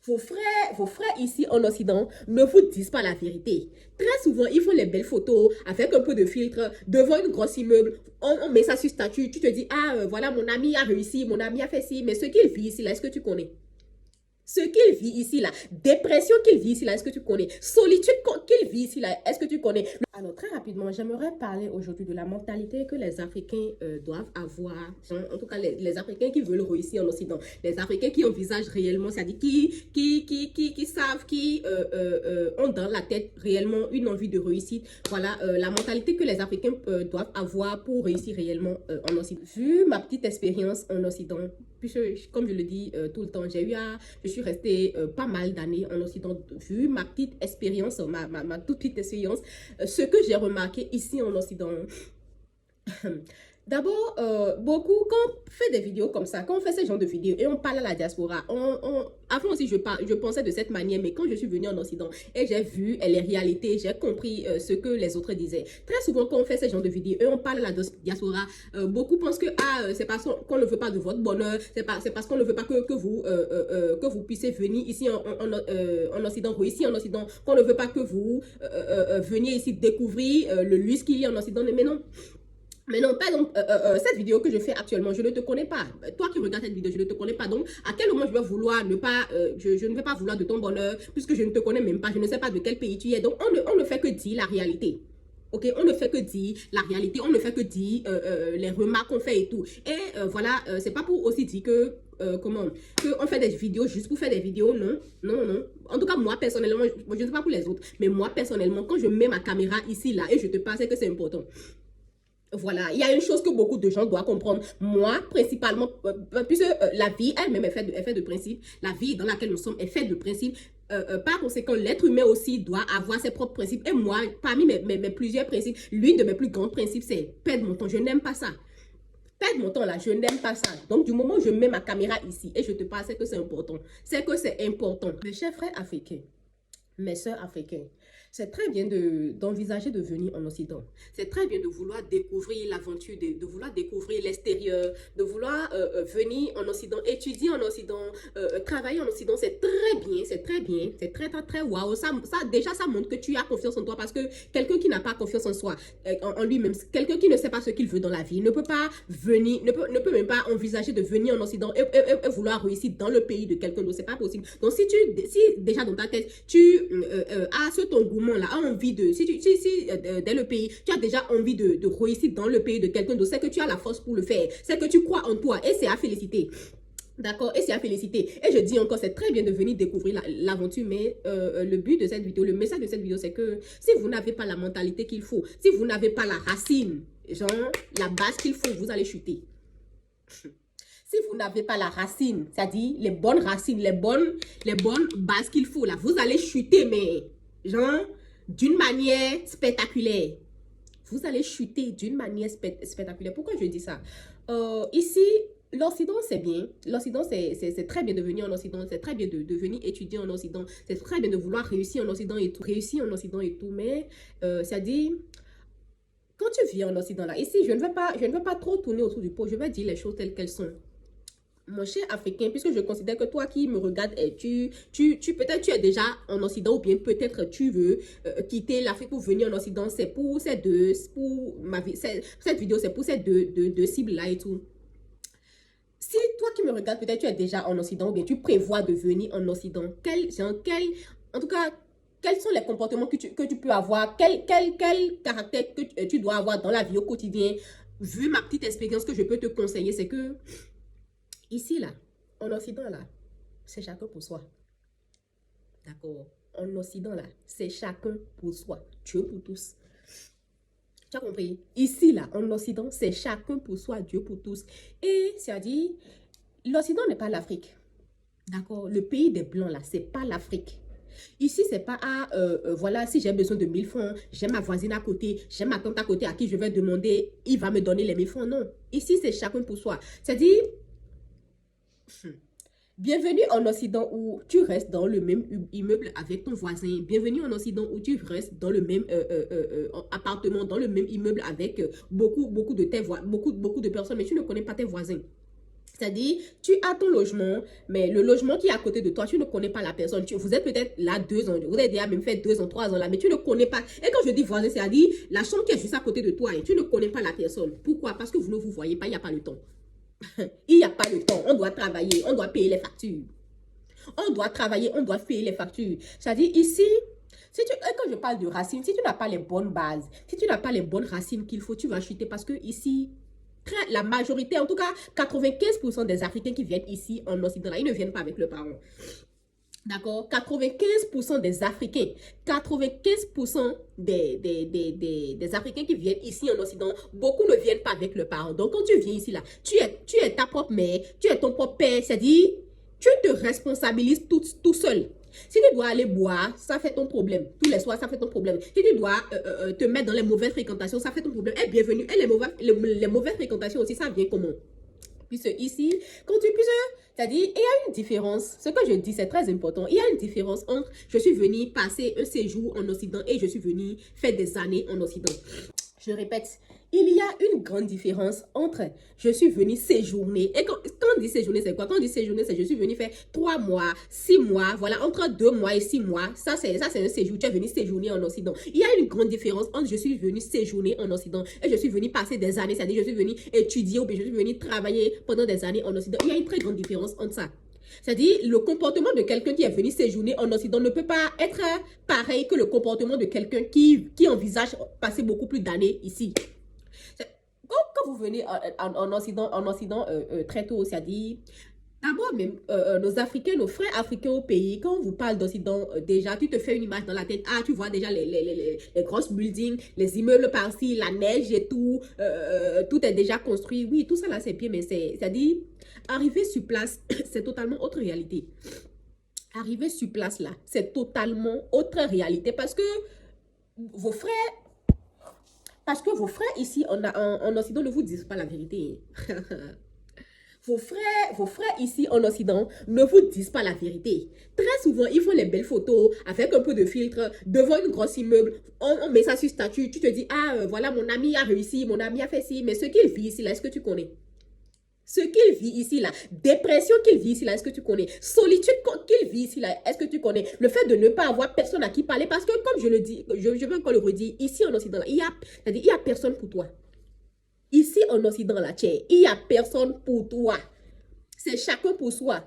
vos frères ici en Occident ne vous disent pas la vérité. Très souvent, ils font les belles photos avec un peu de filtre devant une grosse immeuble. On met ça sur statut. Tu te dis, ah, voilà, mon ami a réussi, mon ami a fait ci. Mais ce qu'il vit ici, là, est-ce que tu connais? Ce qu'il vit ici, là, dépression qu'il vit ici, là, est-ce que tu connais? Solitude qu'il vit ici, là, est-ce que tu connais? Alors, très rapidement, j'aimerais parler aujourd'hui de la mentalité que les Africains doivent avoir. En tout cas, les Africains qui veulent réussir en Occident. Les Africains qui envisagent réellement, c'est-à-dire qui savent, qui ont dans la tête réellement une envie de réussite. Voilà, la mentalité que les Africains doivent avoir pour réussir réellement en Occident. Vu ma petite expérience en Occident, puisque, comme je le dis tout le temps, je suis restée pas mal d'années en Occident. Vu ma petite expérience, ma toute petite expérience, ce que j'ai remarqué ici en Occident, d'abord, beaucoup, quand on fait des vidéos comme ça, quand on fait ce genre de vidéos et on parle à la diaspora, avant aussi je pensais de cette manière, mais quand je suis venue en Occident et j'ai vu les réalités, j'ai compris ce que les autres disaient. Très souvent, quand on fait ce genre de vidéos et on parle à la diaspora, beaucoup pensent que c'est parce qu'on ne veut pas de votre bonheur, c'est parce qu'on ne veut pas que vous puissiez venir ici en Occident, réussir en Occident, qu'on ne veut pas que vous veniez ici découvrir le luxe qu'il y a en Occident, mais non. Mais non, par exemple, cette vidéo que je fais actuellement, je ne te connais pas. Toi qui regardes cette vidéo, je ne te connais pas. Donc, à quel moment je vais vouloir ne pas, je ne vais pas vouloir de ton bonheur, puisque je ne te connais même pas, je ne sais pas de quel pays tu es. Donc, on ne fait que dire la réalité. Ok, on ne fait que dire la réalité, on ne fait que dire les remarques qu'on fait et tout. Et voilà, c'est pas pour aussi dire que, on fait des vidéos juste pour faire des vidéos, non, non, non. En tout cas, moi, personnellement, je ne sais pas pour les autres, mais moi, personnellement, quand je mets ma caméra ici, là, et je te parle, c'est que c'est important. Voilà, il y a une chose que beaucoup de gens doivent comprendre. Moi, principalement, puisque la vie elle-même est faite de principes, la vie dans laquelle nous sommes est faite de principes. Par conséquent, l'être humain aussi doit avoir ses propres principes. Et moi, parmi mes plusieurs principes, l'une de mes plus grands principes, c'est perdre mon temps. Je n'aime pas ça. Perdre mon temps là, je n'aime pas ça. Donc, du moment où je mets ma caméra ici et je te parle, c'est que c'est important. C'est que c'est important. Mes chers frères africains, mes sœurs africaines, c'est très bien d'envisager de venir en Occident. C'est très bien de vouloir découvrir l'aventure, de vouloir découvrir l'extérieur, de vouloir venir en Occident, étudier en Occident, travailler en Occident. C'est très bien, c'est très bien, c'est très, très, très waouh. Déjà, ça montre que tu as confiance en toi parce que quelqu'un qui n'a pas confiance en soi, en lui-même, quelqu'un qui ne sait pas ce qu'il veut dans la vie, ne peut pas venir, ne peut même pas envisager de venir en Occident et vouloir réussir dans le pays de quelqu'un d'autre. C'est pas possible. Donc, si déjà dans ta tête, tu as ce ton gourmand là, a envie de, si dès le pays, tu as déjà envie de réussir dans le pays de quelqu'un d'autre, c'est que tu as la force pour le faire, c'est que tu crois en toi et c'est à féliciter. D'accord, et c'est à féliciter. Et je dis encore, c'est très bien de venir découvrir l'aventure, mais le but de cette vidéo, le message de cette vidéo, c'est que si vous n'avez pas la mentalité qu'il faut, si vous n'avez pas la racine, genre la base qu'il faut, vous allez chuter. Si vous n'avez pas la racine, c'est-à-dire les bonnes racines, les bonnes bases qu'il faut, là, vous allez chuter, mais genre d'une manière spectaculaire. Vous allez chuter d'une manière spectaculaire. Pourquoi je dis ça? Ici, l'Occident, c'est bien. L'Occident, c'est très bien de venir en Occident. C'est très bien de venir étudier en Occident. C'est très bien de vouloir réussir en Occident et tout. Réussir en Occident et tout. Mais, c'est-à-dire, quand tu viens en Occident, là, ici, je ne veux pas trop tourner autour du pot. Je vais dire les choses telles qu'elles sont. Mon cher Africain, puisque je considère que toi qui me regardes, peut-être tu es déjà en Occident ou bien peut-être tu veux quitter l'Afrique pour venir en Occident. C'est pour cette vidéo, c'est pour ces deux cibles-là et tout. Si toi qui me regardes, peut-être tu es déjà en Occident ou bien tu prévois de venir en Occident, en tout cas, quels sont les comportements que tu peux avoir, quel caractère que tu dois avoir dans la vie au quotidien. Vu ma petite expérience, que je peux te conseiller, c'est que ici, là, en Occident, là, c'est chacun pour soi. D'accord? En Occident, là, c'est chacun pour soi. Dieu pour tous. Tu as compris? Ici, là, en Occident, c'est chacun pour soi, Dieu pour tous. Et, c'est-à-dire, l'Occident n'est pas l'Afrique. D'accord? Le pays des Blancs, là, c'est pas l'Afrique. Ici, c'est pas, voilà, si j'ai besoin de 1000 francs, j'ai ma voisine à côté, j'ai ma tante à côté à qui je vais demander, il va me donner les 1000 francs. Non. Ici, c'est chacun pour soi. C'est-à-dire, bienvenue en Occident où tu restes dans le même immeuble avec ton voisin. Bienvenue en Occident où tu restes dans le même appartement, dans le même immeuble avec beaucoup de tes beaucoup de personnes, mais tu ne connais pas tes voisins. C'est-à-dire, tu as ton logement, mais le logement qui est à côté de toi, tu ne connais pas la personne. Vous êtes peut-être là 2 ans, vous avez déjà même fait 2 ans, 3 ans là, mais tu ne connais pas. Et quand je dis voisin, c'est-à-dire la chambre qui est juste à côté de toi et tu ne connais pas la personne. Pourquoi? Parce que vous ne vous voyez pas, il n'y a pas le temps. Il n'y a pas le temps. On doit travailler, on doit payer les factures. On doit travailler, on doit payer les factures. C'est-à-dire ici, quand je parle de racines, si tu n'as pas les bonnes bases, si tu n'as pas les bonnes racines qu'il faut, tu vas chuter parce que ici, la majorité, en tout cas 95% des Africains qui viennent ici en Occident, là, ils ne viennent pas avec leurs parents. D'accord? 95% des Africains, 95% des Africains qui viennent ici en Occident, beaucoup ne viennent pas avec leurs parents. Donc, quand tu viens ici, là, tu es ta propre mère, tu es ton propre père, c'est-à-dire, tu te responsabilises tout seul. Si tu dois aller boire, ça fait ton problème. Tous les soirs, ça fait ton problème. Si tu dois te mettre dans les mauvaises fréquentations, ça fait ton problème. Et bienvenue. Et les mauvaises fréquentations aussi, ça vient comment? Puisque ici, quand tu puisses, c'est-à-dire, il y a une différence. Ce que je dis, c'est très important. Il y a une différence entre je suis venu passer un séjour en Occident et je suis venu faire des années en Occident. Je répète, il y a une grande différence entre je suis venu séjourner. Et quand on dit séjourner, c'est quoi? Quand on dit séjourner, c'est je suis venu faire 3 mois, 6 mois, voilà, entre 2 mois et 6 mois. Ça, c'est un séjour. Tu es venu séjourner en Occident. Il y a une grande différence entre je suis venu séjourner en Occident et je suis venu passer des années. C'est-à-dire, je suis venu étudier ou bien je suis venu travailler pendant des années en Occident. Il y a une très grande différence entre ça. C'est-à-dire, le comportement de quelqu'un qui est venu séjourner en Occident ne peut pas être pareil que le comportement de quelqu'un qui envisage passer beaucoup plus d'années ici. Quand vous venez en Occident très tôt, c'est-à-dire, d'abord même, nos Africains, nos frères africains au pays, quand on vous parle d'Occident, déjà, tu te fais une image dans la tête. Ah, tu vois déjà les grosses buildings, les immeubles par-ci, la neige et tout, tout est déjà construit. Oui, tout ça là, c'est bien, mais c'est-à-dire, arriver sur place, c'est totalement autre réalité. Arriver sur place là, c'est totalement autre réalité parce que vos frères, ici en Occident ne vous disent pas la vérité. Vos frères ici en Occident ne vous disent pas la vérité. Très souvent, ils font les belles photos avec un peu de filtre devant une grosse immeuble. On met ça sur statut. Tu te dis, ah, voilà, mon ami a réussi, mon ami a fait ci. Mais ce qu'il vit ici, là, est-ce que tu connais? Ce qu'il vit ici, là, dépression qu'il vit ici, là, est-ce que tu connais? Solitude qu'il vit ici, là, est-ce que tu connais? Le fait de ne pas avoir personne à qui parler, parce que comme je le dis, je veux encore le redire, ici en Occident, là, il y a personne pour toi. Ici en Occident, là, il n'y a personne pour toi. C'est chacun pour soi.